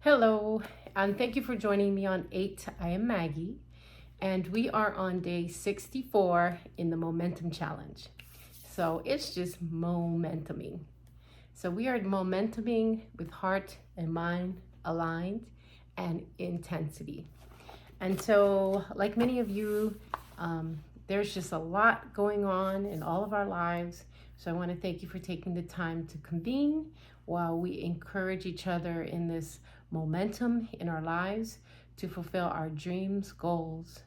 Hello, and thank you for joining me on 8. I am Maggie, and we are on day 64 in the Momentum Challenge. So it's just momentuming. So we are momentuming with heart and mind aligned and intensity. And so, like many of you, there's just a lot going on in all of our lives. So I want to thank you for taking the time to convene while we encourage each other in this momentum in our lives to fulfill our dreams, goals,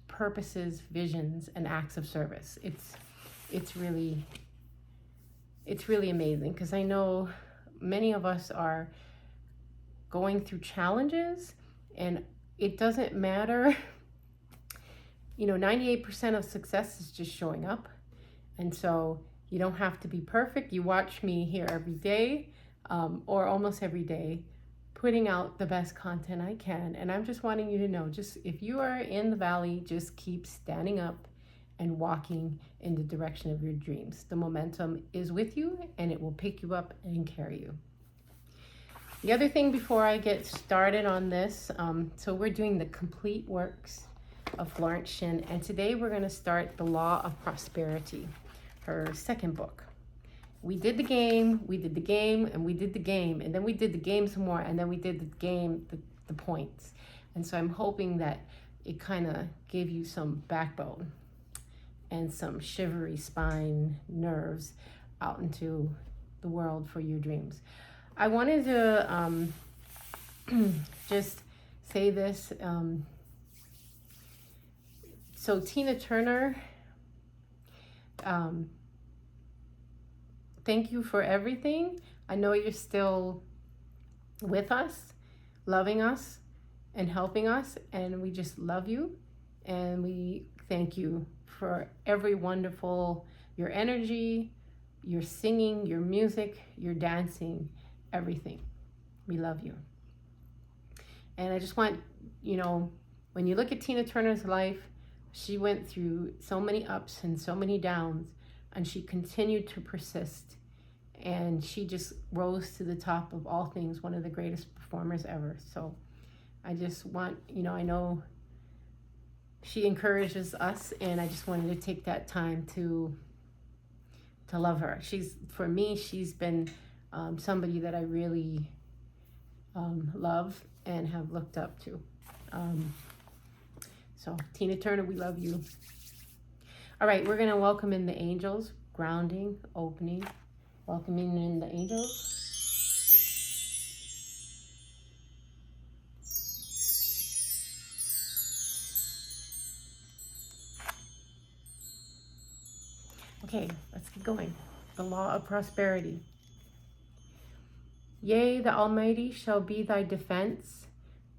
purposes, visions, and acts of service. It's really amazing because I know many of us are going through challenges, and it doesn't matter. 98% of success is just showing up. And so you don't have to be perfect. You watch me here every day, or almost every day, putting out the best content I can. And I'm just wanting you to know, just if you are in the valley, just keep standing up and walking in the direction of your dreams. The momentum is with you, and it will pick you up and carry you. The other thing before I get started on this, so we're doing the complete works of Florence Shinn, and today we're going to start The Law of Prosperity, her second book. We did the game, and we did the game, and then we did the game some more, and then we did the game, the points. And so I'm hoping that it kind of gave you some backbone and some shivery spine nerves out into the world for your dreams. I wanted to just say this. So Tina Turner, thank you for everything. I know you're still with us, loving us, and helping us, and we just love you, and we thank you for every wonderful, your energy, your singing, your music, your dancing, everything. We love you. And I just want, when you look at Tina Turner's life, she went through so many ups and so many downs, and she continued to persist. And she just rose to the top of all things, one of the greatest performers ever. So I just want, I know she encourages us, and I just wanted to take that time to love her. For me, she's been somebody that I really love and have looked up to. So Tina Turner, we love you. All right, we're going to welcome in the angels, grounding, opening, welcoming in the angels. Okay, let's get going. The law of prosperity. Yea, the Almighty shall be thy defense,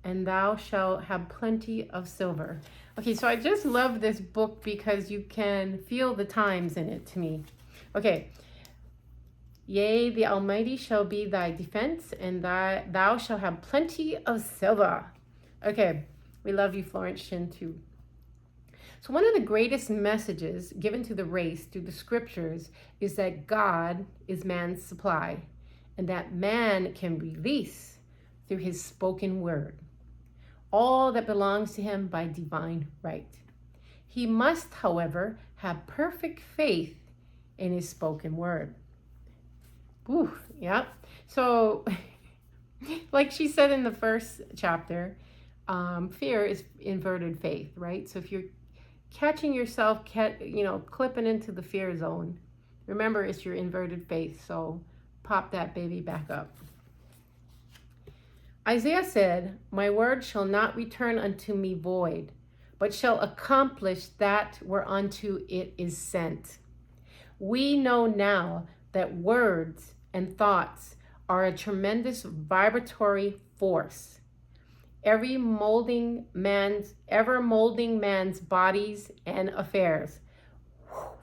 and thou shalt have plenty of silver. Okay, so I just love this book because you can feel the times in it to me. Okay. Yea, the Almighty shall be thy defense, and thou shalt have plenty of silver. Okay, we love you, Florence Shinn, too. So one of the greatest messages given to the race through the scriptures is that God is man's supply, and that man can release through his spoken word all that belongs to him by divine right. He must, however, have perfect faith in his spoken word. Ooh, yeah. So, like she said in the first chapter, fear is inverted faith, right? So if you're catching yourself, clipping into the fear zone, remember it's your inverted faith. So pop that baby back up. Isaiah said, "My word shall not return unto me void, but shall accomplish that whereunto it is sent." We know now that words and thoughts are a tremendous vibratory force, ever molding man's bodies and affairs.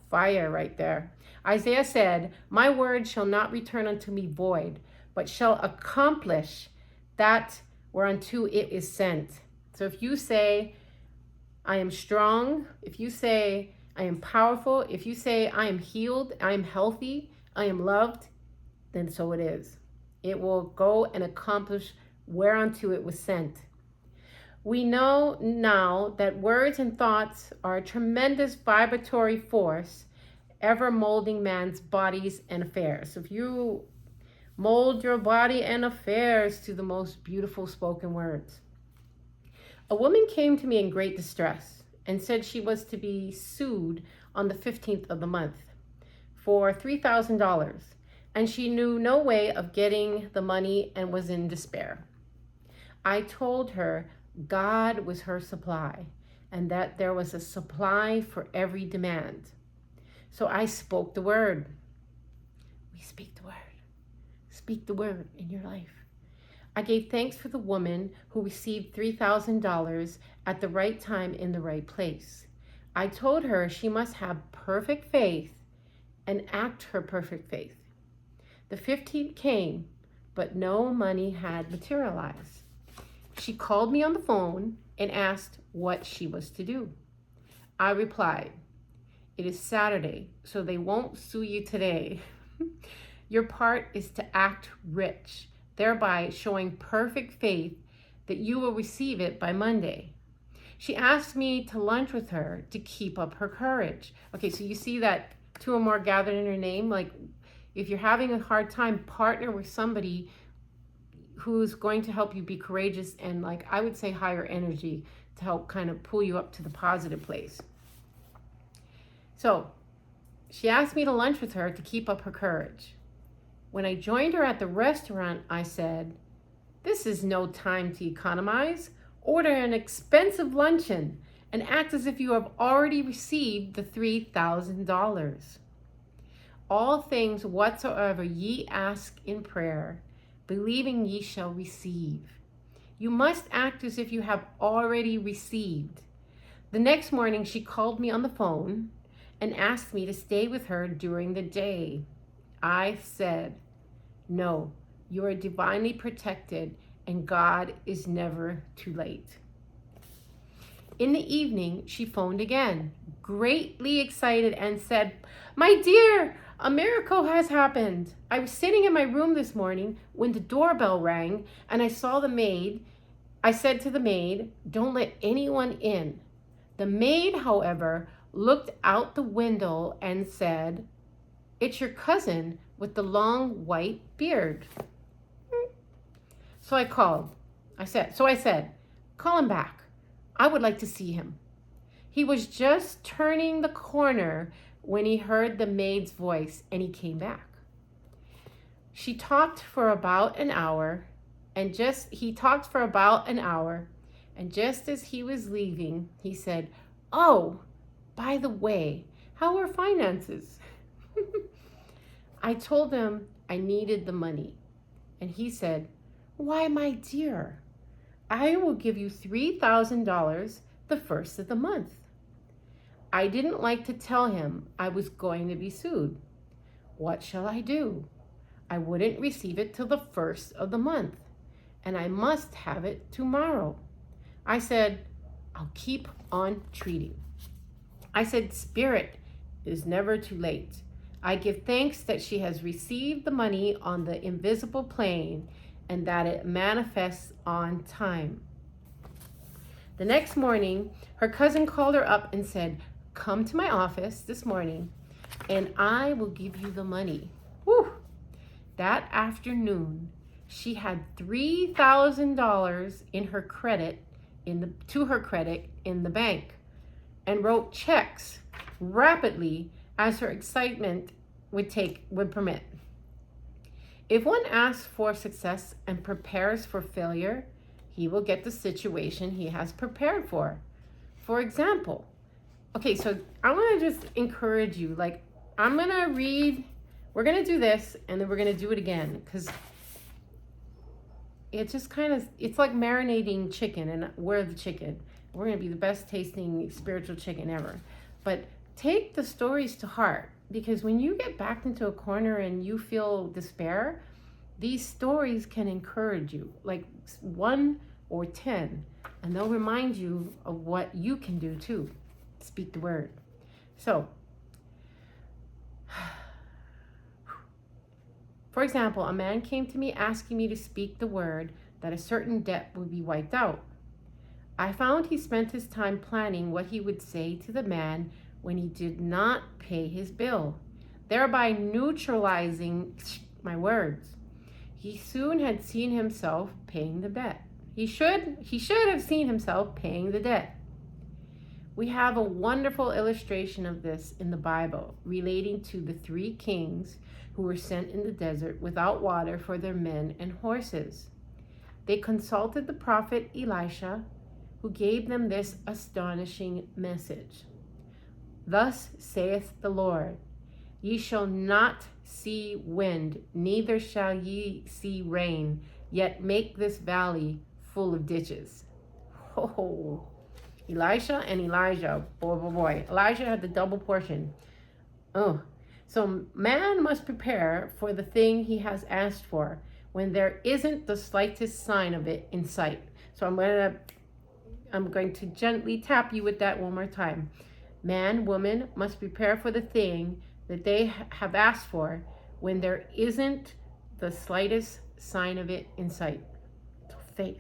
Fire right there. Isaiah said, "My word shall not return unto me void, but shall accomplish that whereunto it is sent." So if you say, I am strong, if you say, I am powerful, if you say, I am healed, I am healthy, I am loved, then so it is. It will go and accomplish whereunto it was sent. We know now that words and thoughts are a tremendous vibratory force, ever molding man's bodies and affairs. So if you mold your body and affairs to the most beautiful spoken words. A woman came to me in great distress and said she was to be sued on the 15th of the month for $3,000, and she knew no way of getting the money and was in despair. I told her God was her supply and that there was a supply for every demand. So I spoke the word. We speak the word. Speak the word in your life. I gave thanks for the woman who received $3,000 at the right time in the right place. I told her she must have perfect faith and act her perfect faith. The 15th came, but no money had materialized. She called me on the phone and asked what she was to do. I replied, "It is Saturday, so they won't sue you today. Your part is to act rich, thereby showing perfect faith that you will receive it by Monday." She asked me to lunch with her to keep up her courage. Okay, so you see that two or more gathered in her name. Like, if you're having a hard time, partner with somebody who's going to help you be courageous and, like, I would say higher energy to help kind of pull you up to the positive place. So she asked me to lunch with her to keep up her courage. When I joined her at the restaurant, I said, "This is no time to economize. Order an expensive luncheon and act as if you have already received the $3,000. All things whatsoever ye ask in prayer, believing ye shall receive." You must act as if you have already received. The next morning, she called me on the phone and asked me to stay with her during the day. I said, "No, you are divinely protected and God is never too late." In the evening, she phoned again, greatly excited, and said, "My dear, a miracle has happened. I was sitting in my room this morning when the doorbell rang and I saw the maid. I said to the maid, 'Don't let anyone in.' The maid, however, looked out the window and said, 'It's your cousin with the long white beard.' So I said, 'Call him back. I would like to see him.' He was just turning the corner when he heard the maid's voice and he came back. He talked for about an hour, and just as he was leaving, he said, 'Oh, by the way, how are finances?' I told him I needed the money, and he said, 'Why, my dear, I will give you $3,000 the first of the month.' I didn't like to tell him I was going to be sued. What shall I do? I wouldn't receive it till the first of the month, and I must have it tomorrow. I said, 'I'll keep on treating.' I said, 'Spirit is never too late. I give thanks that she has received the money on the invisible plane and that it manifests on time.' The next morning, her cousin called her up and said, 'Come to my office this morning and I will give you the money.' Whew. That afternoon, she had $3,000 in her credit to her credit in the bank and wrote checks rapidly as her excitement would permit. If one asks for success and prepares for failure, he will get the situation he has prepared for. For example, okay, so I want to just encourage you, like, I'm going to read, we're going to do this, and then we're going to do it again, because it just kind of, it's like marinating chicken, and we're the chicken. We're going to be the best tasting spiritual chicken ever. But take the stories to heart, because when you get backed into a corner and you feel despair, these stories can encourage you, like 1 or 10, and they'll remind you of what you can do too. Speak the word. So, for example, a man came to me asking me to speak the word that a certain debt would be wiped out. I found he spent his time planning what he would say to the man when he did not pay his bill, thereby neutralizing my words. He soon had seen himself paying the debt. He should have seen himself paying the debt. We have a wonderful illustration of this in the Bible relating to the 3 kings who were sent in the desert without water for their men and horses. They consulted the prophet Elisha, who gave them this astonishing message. Thus saith the Lord, ye shall not see wind, neither shall ye see rain, yet make this valley full of ditches. Oh, Elisha and Elijah, boy. Elijah had the double portion. Oh, so man must prepare for the thing he has asked for when there isn't the slightest sign of it in sight. So I'm going to gently tap you with that one more time. Man, woman must prepare for the thing that they have asked for when there isn't the slightest sign of it in sight. So faith.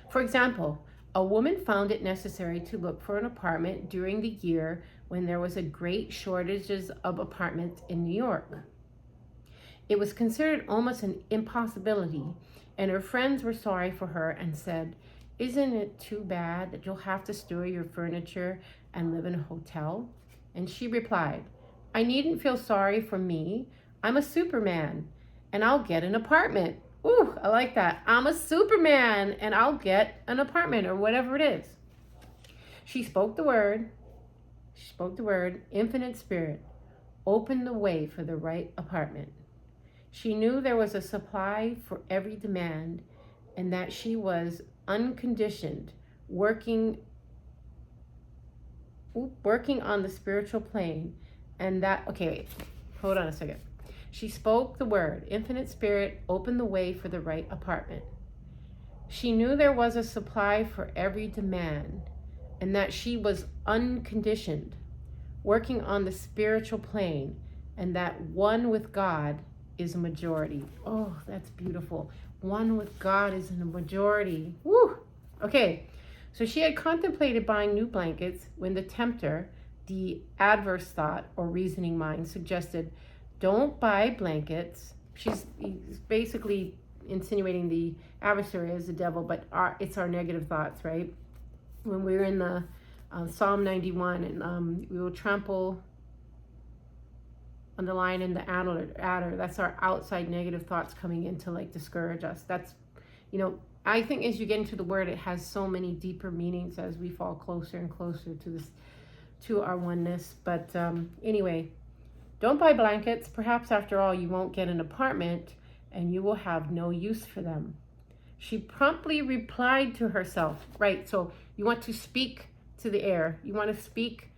For example, a woman found it necessary to look for an apartment during the year when there was a great shortage of apartments in New York. It was considered almost an impossibility, and her friends were sorry for her and said, "Isn't it too bad that you'll have to store your furniture and live in a hotel?" And she replied, "I needn't feel sorry for me. I'm a Superman, and I'll get an apartment." Ooh, I like that. I'm a Superman, and I'll get an apartment, or whatever it is. She spoke the word. Infinite Spirit opened the way for the right apartment. She knew there was a supply for every demand, and that she was unconditioned, working on the spiritual plane, and that, okay, wait, hold on a second. She spoke the word. Infinite Spirit opened the way for the right apartment. She knew there was a supply for every demand, and that she was unconditioned, working on the spiritual plane, and that one with God is a majority. Oh, that's beautiful. One with God is in a majority. Woo! Okay, so she had contemplated buying new blankets when the tempter, the adverse thought or reasoning mind, suggested, don't buy blankets. He's basically insinuating the adversary as the devil, but it's our negative thoughts, right? When we were in the Psalm 91, and we will trample on the lion and the adder. That's our outside negative thoughts coming in to like discourage us. That's, I think as you get into the word, it has so many deeper meanings as we fall closer and closer to our oneness. But anyway, don't buy blankets. Perhaps after all, you won't get an apartment and you will have no use for them. She promptly replied to herself, right? So you want to speak to the air. You want to speak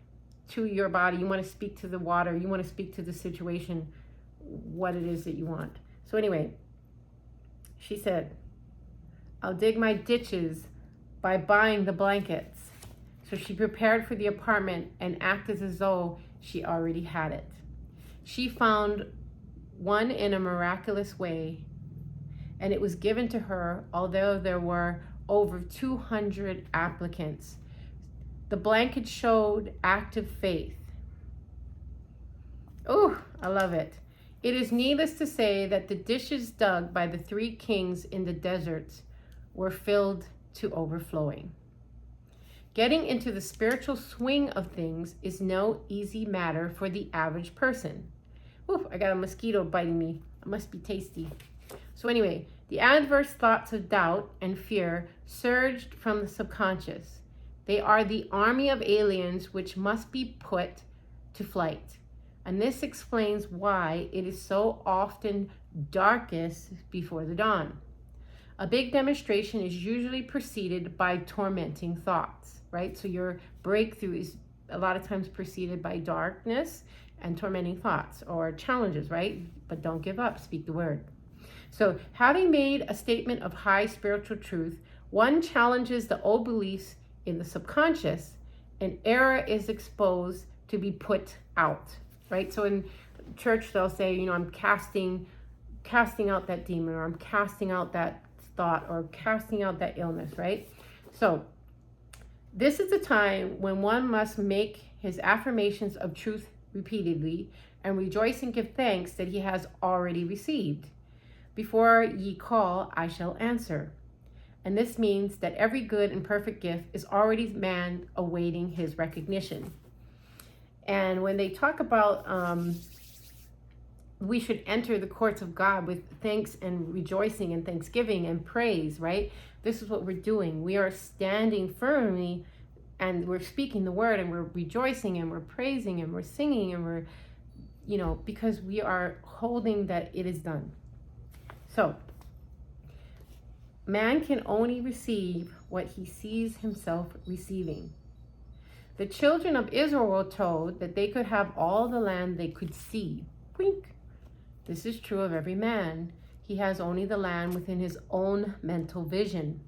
to your body. You want to speak to the water. You want to speak to the situation, what it is that you want. So anyway, she said, I'll dig my ditches by buying the blankets. So she prepared for the apartment and acted as though she already had it. She found one in a miraculous way, and it was given to her, although there were over 200 applicants. The blanket showed active faith. Oh, I love it. It is needless to say that the dishes dug by the 3 kings in the deserts were filled to overflowing. Getting into the spiritual swing of things is no easy matter for the average person. Ooh, I got a mosquito biting me. It must be tasty. So anyway, the adverse thoughts of doubt and fear surged from the subconscious. They are the army of aliens which must be put to flight. And this explains why it is so often darkest before the dawn. A big demonstration is usually preceded by tormenting thoughts, right? So your breakthrough is a lot of times preceded by darkness and tormenting thoughts or challenges, right? But don't give up, speak the word. So having made a statement of high spiritual truth, one challenges the old beliefs in the subconscious, and error is exposed to be put out, right? So in church, they'll say, I'm casting out that demon, or I'm casting out that thought or casting out that illness, right? So this is the time when one must make his affirmations of truth repeatedly and rejoice and give thanks that he has already received. Before ye call, I shall answer. And this means that every good and perfect gift is already man awaiting his recognition. And when they talk about we should enter the courts of God with thanks and rejoicing and thanksgiving and praise, right? This is what we're doing. We are standing firmly and we're speaking the word and we're rejoicing and we're praising and we're singing and we're, because we are holding that it is done. So, man can only receive what he sees himself receiving. The children of Israel were told that they could have all the land they could see. Wink. This is true of every man. He has only the land within his own mental vision.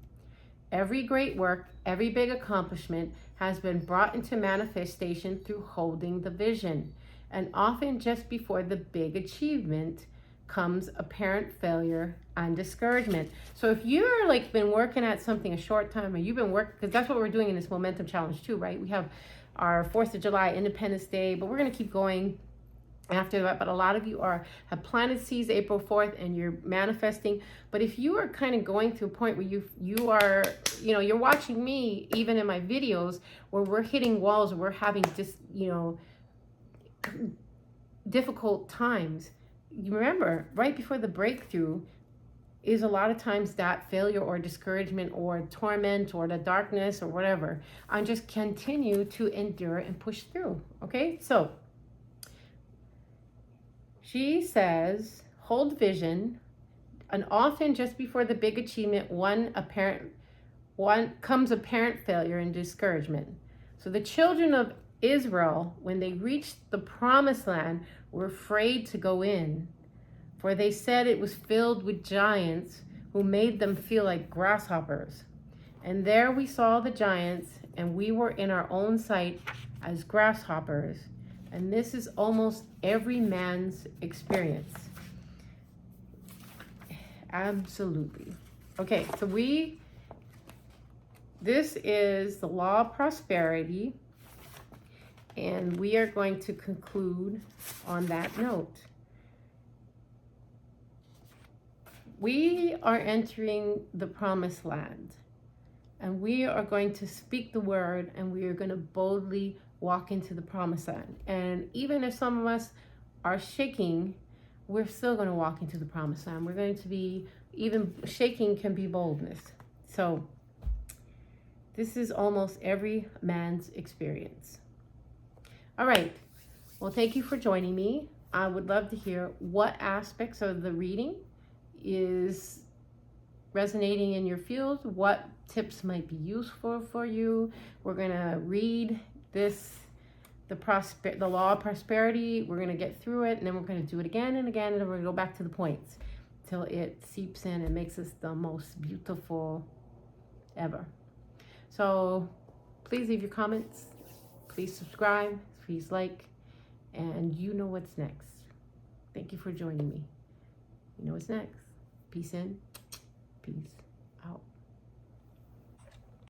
Every great work, every big accomplishment has been brought into manifestation through holding the vision. And often just before the big achievement comes apparent failure and discouragement. So if you're been working at something a short time, or you've been working, because that's what we're doing in this momentum challenge too, right? We have our 4th of July, Independence Day, but we're going to keep going after that. But a lot of you have planted seeds April 4th and you're manifesting. But if you are kind of going to a point where you are, you're watching me even in my videos where we're hitting walls, or we're having just, difficult times, you remember right before the breakthrough is a lot of times that failure or discouragement or torment or the darkness or whatever. And just continue to endure and push through. Okay, so she says, hold vision, and often just before the big achievement, comes apparent failure and discouragement. So the children of Israel, when they reached the promised land, were afraid to go in, for they said it was filled with giants who made them feel like grasshoppers. And there we saw the giants, and we were in our own sight as grasshoppers. And this is almost every man's experience. Absolutely. Okay, so this is the law of prosperity, and we are going to conclude on that note. We are entering the promised land, and we are going to speak the word, and we are going to boldly walk into the promised land. And even if some of us are shaking, we're still going to walk into the promised land. We're going to be, even shaking can be boldness. So this is almost every man's experience. All right. Well, thank you for joining me. I would love to hear what aspects of the reading is resonating in your field, what tips might be useful for you. We're going to read this, the law of prosperity. We're going to get through it, and then we're going to do it again and again, and then we're going to go back to the points till it seeps in and makes us the most beautiful ever. So please leave your comments, please subscribe, please like, and you know what's next. Thank you for joining me. You know what's next. Peace in, peace.